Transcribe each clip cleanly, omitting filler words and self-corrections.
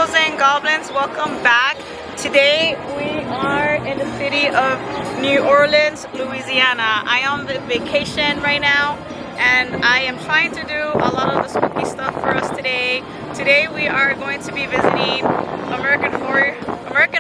ghouls and goblins, welcome back. Today we are in the city of New Orleans, Louisiana. I am on vacation right now and I am trying to do a lot of the spooky stuff for us today. Today we are going to be visiting American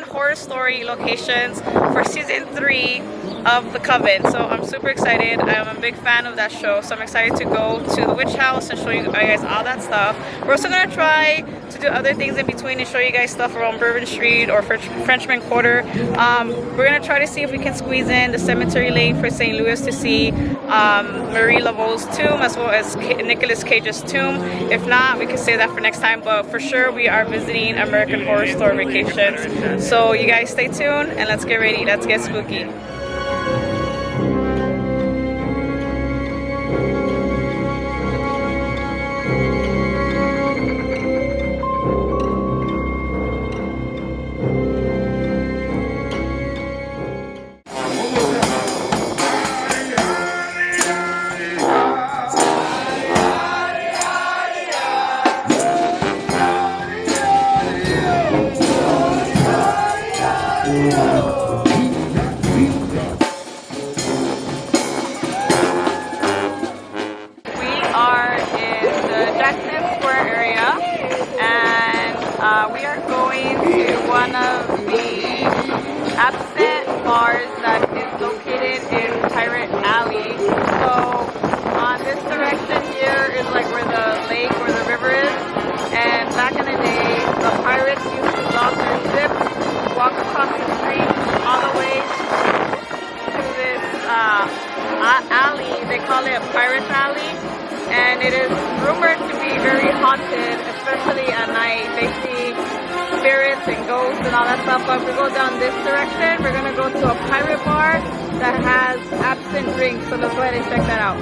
Horror Story locations for season 3 of the Coven. So I'm super excited. I'm a big fan of that show, so I'm excited to go to the witch house and show you guys all that stuff. We're also gonna try to do other things in between and show you guys stuff around Bourbon Street or Frenchman Quarter. We're gonna try to see if we can squeeze in the cemetery lane for St. Louis to see Marie Laveau's tomb as well as Nicolas Cage's tomb. If not, we can save that for next time, but for sure we are visiting American Horror Story vacations. So you guys stay tuned and let's get ready. Let's get spooky. We are going to one of the Absinthe Bars that is located in Pirate Alley. So on this direction here is like where the lake or the river is. And back in the day, the pirates used to dock their ships, walk across the street all the way to this alley. They call it a pirate alley. And it is rumored to be very haunted, especially at night. They see spirits and ghosts and all that stuff. But if we go down this direction, we're gonna go to a pirate bar that has absinthe drinks. So let's go ahead and check that out.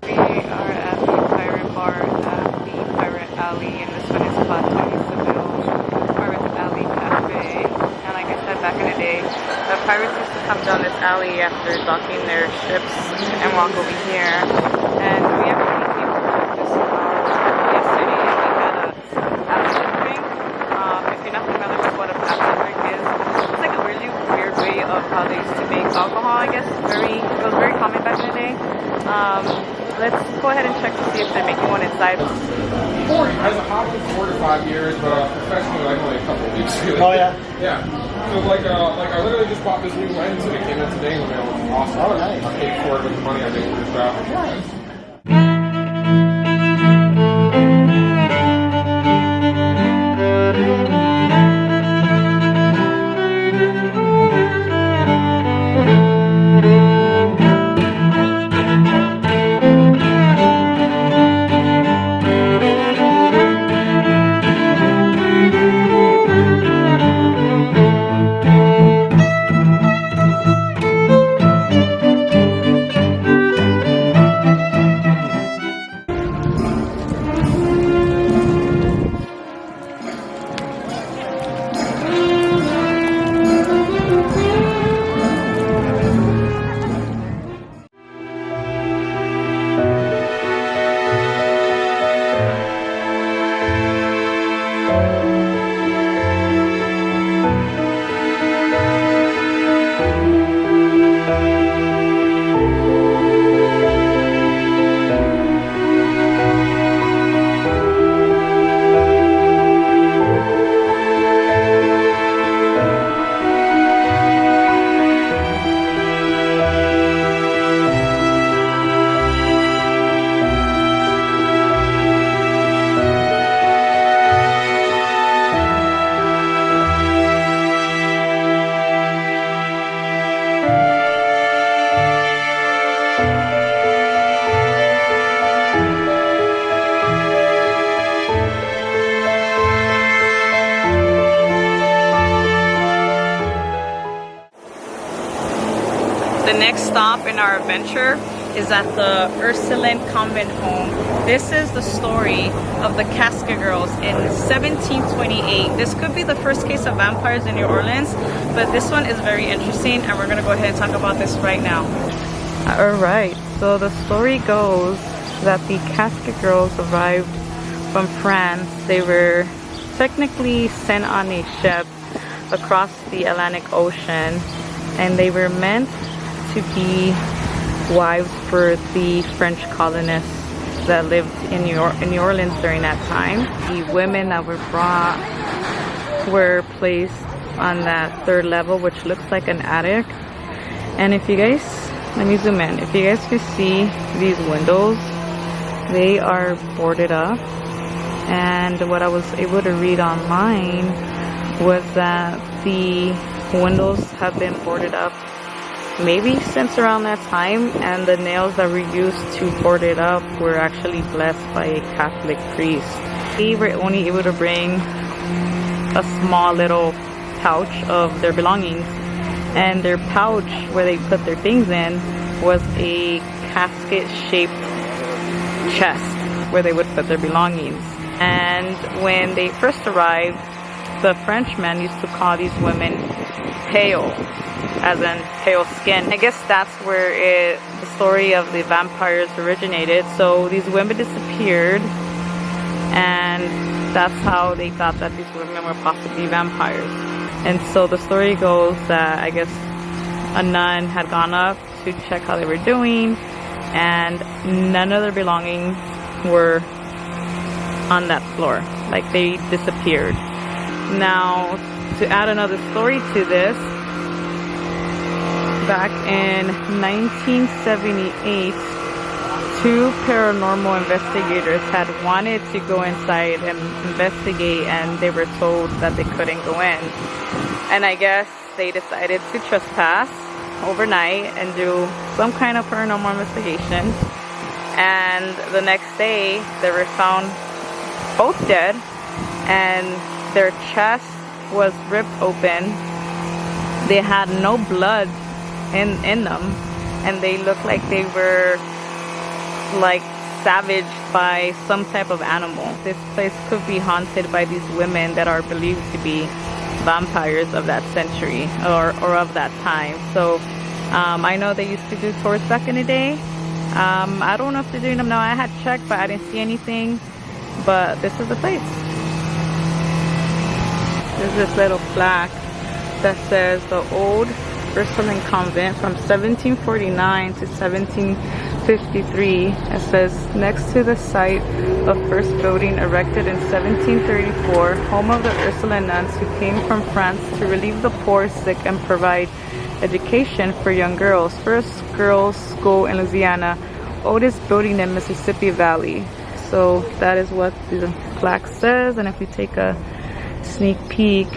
We are at the pirate bar at the Pirate Alley, and this one is called Pirate Alley Cafe. And like I said, back in the day, the pirates used to come down this alley after docking their ships and walk over here. And we actually came to this yesterday and we had a absinthe drink. If you're not familiar with what an absinthe drink is, it's like a really weird way of how they used to make alcohol, I guess. It was very common back in the day. Let's go ahead and check to see if they're making one inside. As a hobby, 4 to 5 years, but professionally, like only a couple of weeks ago. Oh yeah. Yeah. So I literally just bought this new lens and it came in today in the mail, which is awesome. Oh nice. I paid for it with the money I made for this job. Nice. The next stop in our adventure is at the Ursuline Convent Home. This is the story of the Casket Girls in 1728. This could be the first case of vampires in New Orleans, but this one is very interesting and we're gonna go ahead and talk about this right now. Alright, so the story goes that the Casket Girls arrived from France. They were technically sent on a ship across the Atlantic Ocean, and they were meant to be wives for the French colonists that lived in New Orleans during that time. The women that were brought were placed on that 3rd level, which looks like an attic. And if you guys, let me zoom in. If you guys can see these windows, they are boarded up. And what I was able to read online was that the windows have been boarded up maybe since around that time, and the nails that were used to board it up were actually blessed by a Catholic priest. They were only able to bring a small little pouch of their belongings, and their pouch where they put their things in was a casket shaped chest where they would put their belongings. And when they first arrived, the Frenchmen used to call these women pale, as in pale skin. I guess that's where the story of the vampires originated. So these women disappeared, and that's how they thought that these women were possibly vampires. And so the story goes that I guess a nun had gone up to check how they were doing, and none of their belongings were on that floor. Like, they disappeared. Now, to add another story to this, back in 1978, 2 paranormal investigators had wanted to go inside and investigate, and they were told that they couldn't go in. And I guess they decided to trespass overnight and do some kind of paranormal investigation. And the next day, they were found both dead, and their chest was ripped open. They had no blood in them, and they looked like they were like savaged by some type of animal. This place could be haunted by these women that are believed to be vampires of that century or of that time. So I know they used to do tours back in the day. I don't know if they're doing them now. I had checked, but I didn't see anything. But this is the place. There's this little plaque that says the old Ursuline convent from 1749 to 1753. It says, next to the site of first building erected in 1734, home of the Ursuline nuns who came from France to relieve the poor, sick, and provide education for young girls. First girls' school in Louisiana, oldest building in Mississippi Valley. So that is what the plaque says. And if we take a sneak peek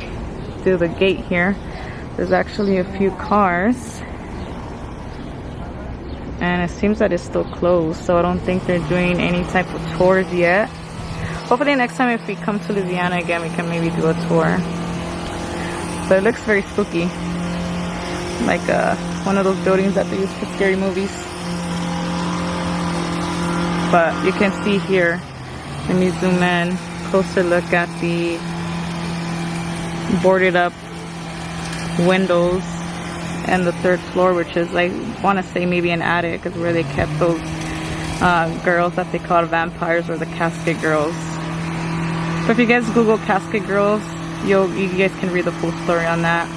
through the gate here, there's actually a few cars, and it seems that it's still closed, so I don't think they're doing any type of tours yet. Hopefully next time if we come to Louisiana again, we can maybe do a tour. But it looks very spooky, like one of those buildings that they use for scary movies. But you can see here, let me zoom in, closer look at the boarded up windows and the 3rd floor, which is, like, I want to say maybe an attic, is where they kept those girls that they called vampires, or the casket girls. But if you guys Google casket girls, you guys can read the full story on that.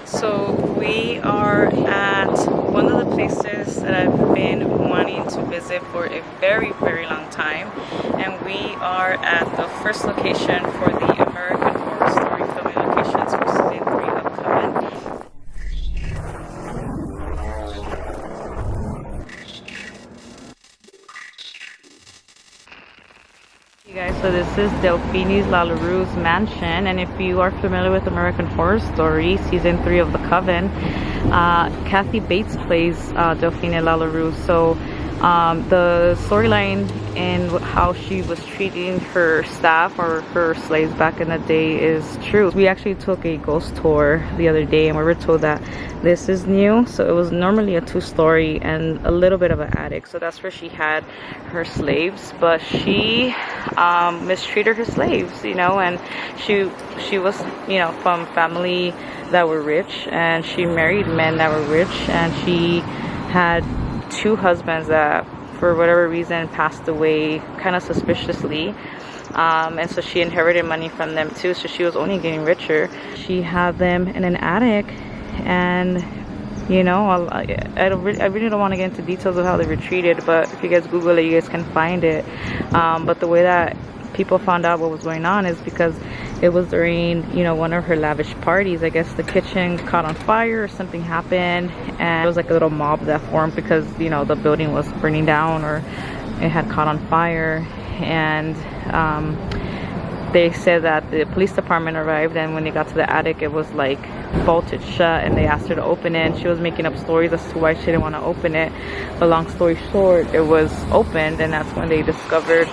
So we are at one of the places that I've been wanting to visit for a very, very long time, and we are at the first location for the American Horror Story Coven locations for season 3 of Coven. Hey guys, so this is Marie Laveau's mansion, and if you are familiar with American Horror Story season 3 of the Coven, Kathy Bates plays Delphine Lalaurie. So the storyline in how she was treating her staff or her slaves back in the day is true. We actually took a ghost tour the other day, and we were told that this is new. So it was normally a 2-story and a little bit of an attic. So that's where she had her slaves, but she mistreated her slaves, you know, and she was, you know, from family that were rich, and she married men that were rich, and she had 2 husbands that for whatever reason passed away kind of suspiciously. And so she inherited money from them too, so she was only getting richer. She had them in an attic, and you know, I really don't want to get into details of how they were treated, but if you guys Google it, you guys can find it. But the way that people found out what was going on is because it was during, you know, one of her lavish parties. I guess the kitchen caught on fire or something happened, and it was like a little mob that formed because, you know, the building was burning down or it had caught on fire. And they said that the police department arrived, and when they got to the attic, it was like bolted shut, and they asked her to open it, and she was making up stories as to why she didn't want to open it. But long story short, it was opened, and that's when they discovered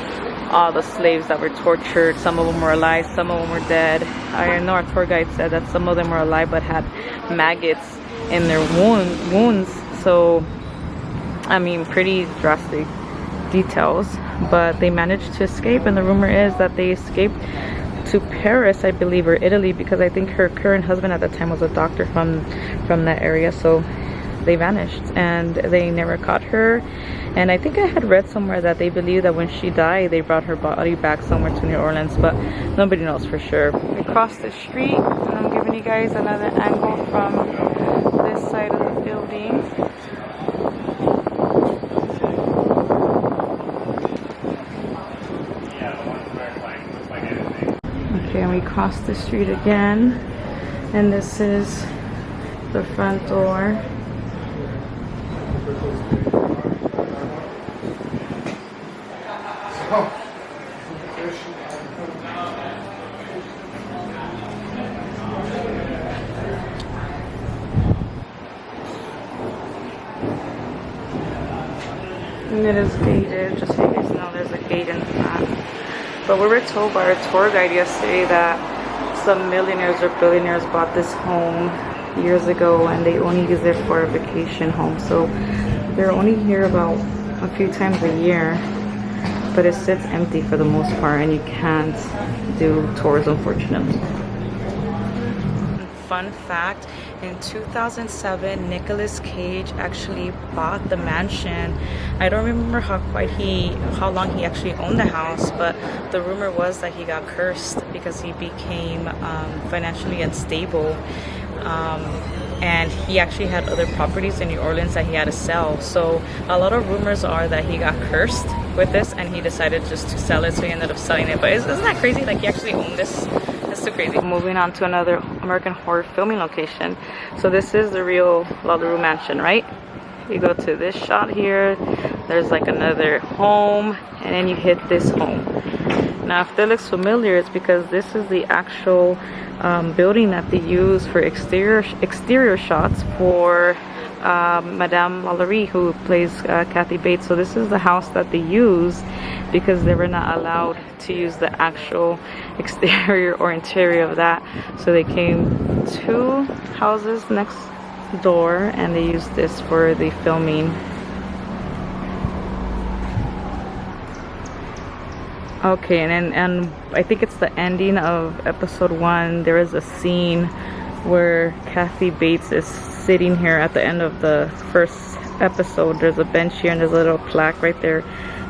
all the slaves that were tortured. Some of them were alive, some of them were dead. I know our tour guide said that some of them were alive but had maggots in their wounds. So I mean, pretty drastic details. But they managed to escape, and the rumor is that they escaped to Paris, I believe, or Italy, because I think her current husband at the time was a doctor from that area. So they vanished and they never caught her. And I think I had read somewhere that they believe that when she died, they brought her body back somewhere to New Orleans, but nobody knows for sure. We crossed the street, and I'm giving you guys another angle from this side of the building. Okay, and we crossed the street again, and this is the front door. And it is gated, just so you guys know there's a gate in front. But we were told by our tour guide yesterday that some millionaires or billionaires bought this home years ago, and they only use it for a vacation home. So they're only here about a few times a year, but it sits empty for the most part, and you can't do tours, unfortunately. Fun fact, in 2007, Nicolas Cage actually bought the mansion. I don't remember how long he actually owned the house, but the rumor was that he got cursed because he became financially unstable. And he actually had other properties in New Orleans that he had to sell. So a lot of rumors are that he got cursed with this, and he decided just to sell it, so he ended up selling it. But isn't that crazy? Like, he actually owned this. That's so crazy. Moving on to another American Horror filming location. So this is the real Lalaurie Mansion, right? You go to this shot here, there's like another home, and then you hit this home. Now if that looks familiar, it's because this is the actual building that they use for exterior shots for Madame Lalaurie, who plays Kathy Bates. So this is the house that they use because they were not allowed to use the actual exterior or interior of that. So they came 2 houses next door, and they used this for the filming. Okay, and I think it's the ending of episode 1. There is a scene where Kathy Bates is sitting here at the end of the first episode. There's a bench here, and there's a little plaque right there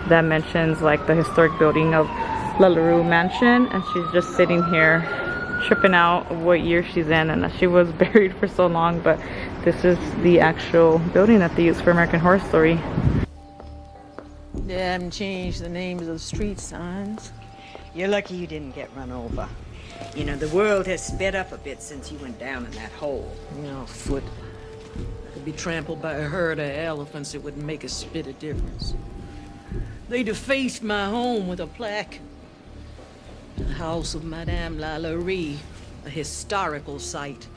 that mentions like the historic building of Lalaurie Mansion, and she's just sitting here tripping out what year she's in, and she was buried for so long. But this is the actual building that they use for American Horror Story. They haven't changed the names of the street signs. You're lucky you didn't get run over. You know, the world has sped up a bit since you went down in that hole. You know, foot. Could be trampled by a herd of elephants, it wouldn't make a spit of difference. They defaced my home with a plaque. The house of Madame Lalaurie, a historical site.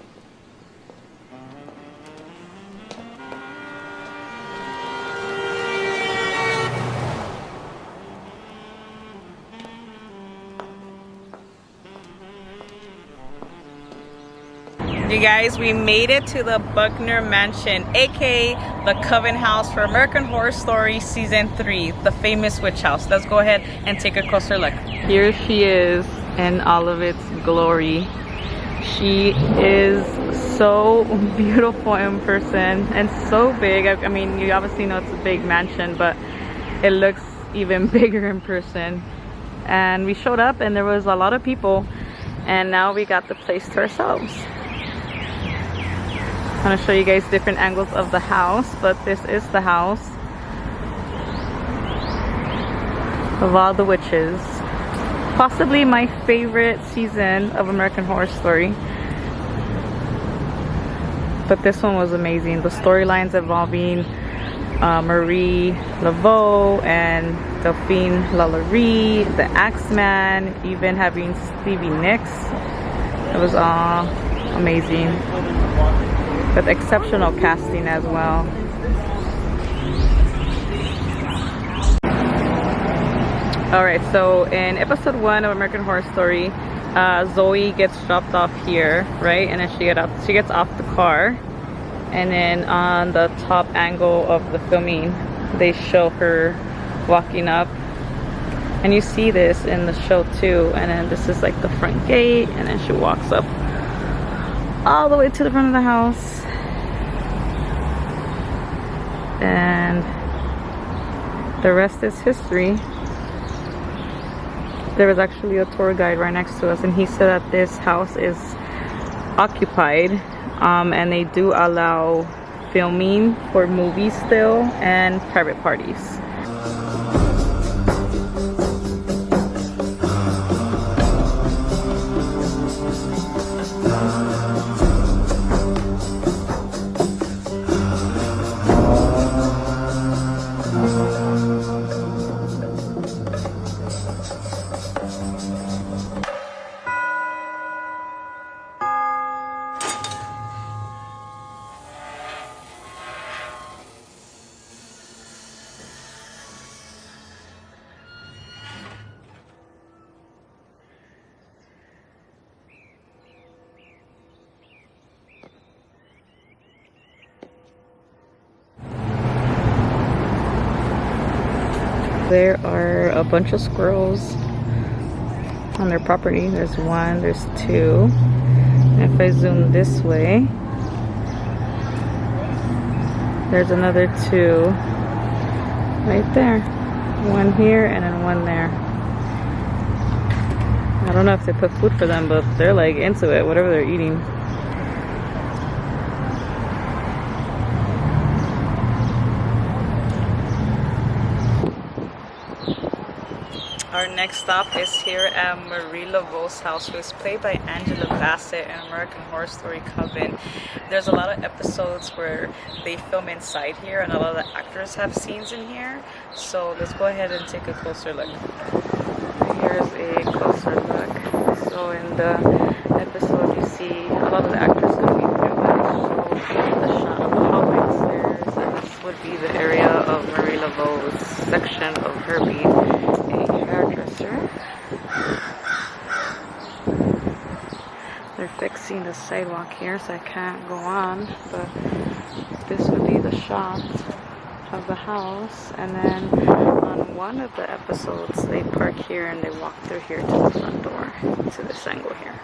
You guys, we made it to the Buckner Mansion, aka the Coven House for American Horror Story Season 3, the famous witch house. Let's go ahead and take a closer look. Here she is in all of its glory. She is so beautiful in person and so big. I mean, you obviously know it's a big mansion, but it looks even bigger in person. And we showed up and there was a lot of people, and now we got the place to ourselves. I'm gonna show you guys different angles of the house, but this is the house of all the witches. Possibly my favorite season of American Horror Story. But this one was amazing. The storylines involving Marie Laveau and Delphine Lalaurie, the Axeman, even having Stevie Nicks. It was all amazing. With exceptional casting as well. Alright, so in episode 1 of American Horror Story, Zoe gets dropped off here, right? And then she gets off the car. And then on the top angle of the filming, they show her walking up. And you see this in the show too. And then this is like the front gate. And then she walks up all the way to the front of the house. And the rest is history. There was actually a tour guide right next to us, and he said that this house is occupied, and they do allow filming for movies still and private parties. There are a bunch of squirrels on their property. There's one, there's two. And if I zoom this way, there's another two right there. One here and then one there. I don't know if they put food for them, but they're like into it, whatever they're eating. Our next stop is here at Marie Laveau's house, who is played by Angela Bassett in American Horror Story Coven. There's a lot of episodes where they film inside here, and a lot of the actors have scenes in here. So let's go ahead and take a closer look. Here's a closer look. So in the episode, you see a lot of the actors coming through, and it shows the shot of the hallway upstairs, and this would be the area of Marie Laveau's section of her being a hairdresser. They're fixing the sidewalk here, so I can't go on, but this would be the shot of the house. And then on one of the episodes, they park here and they walk through here to the front door, to this angle here.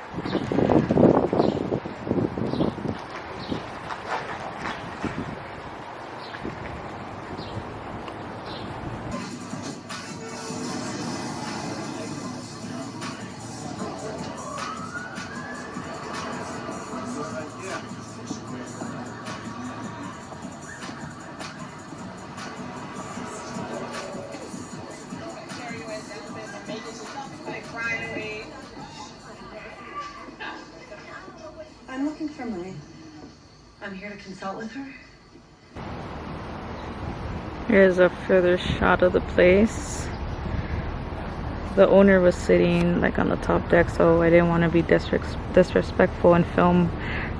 I'm looking for Marie. I'm here to consult with her. Here's a further shot of the place. The owner was sitting like on the top deck, so I didn't want to be disrespectful and film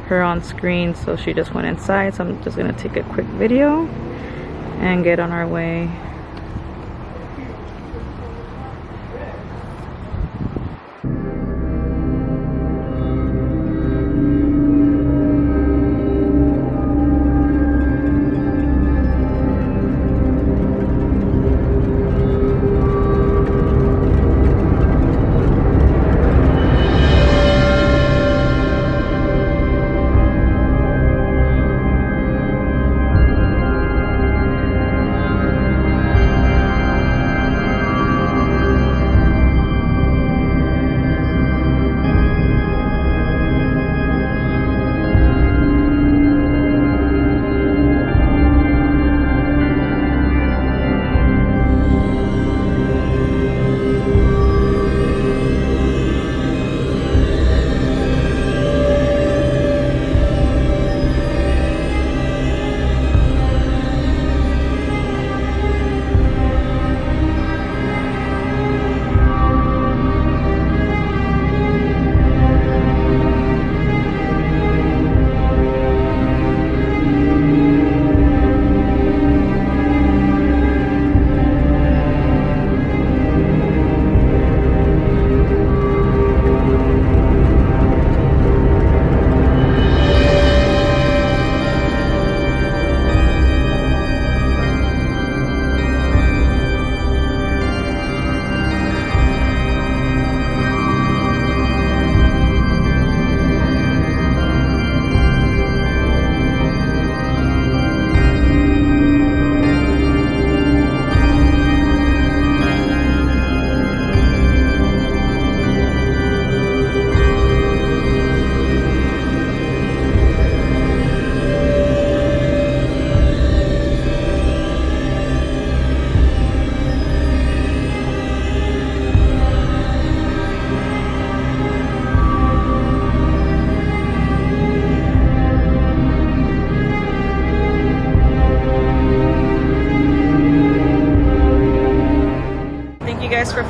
her on screen, so she just went inside. So I'm just gonna take a quick video and get on our way.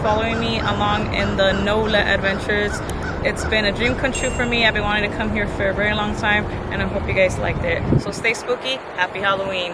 following me along in the no-let adventures. It's been a dream come true for me. I've been wanting to come here for a very long time, and I hope you guys liked it. So stay spooky. Happy Halloween.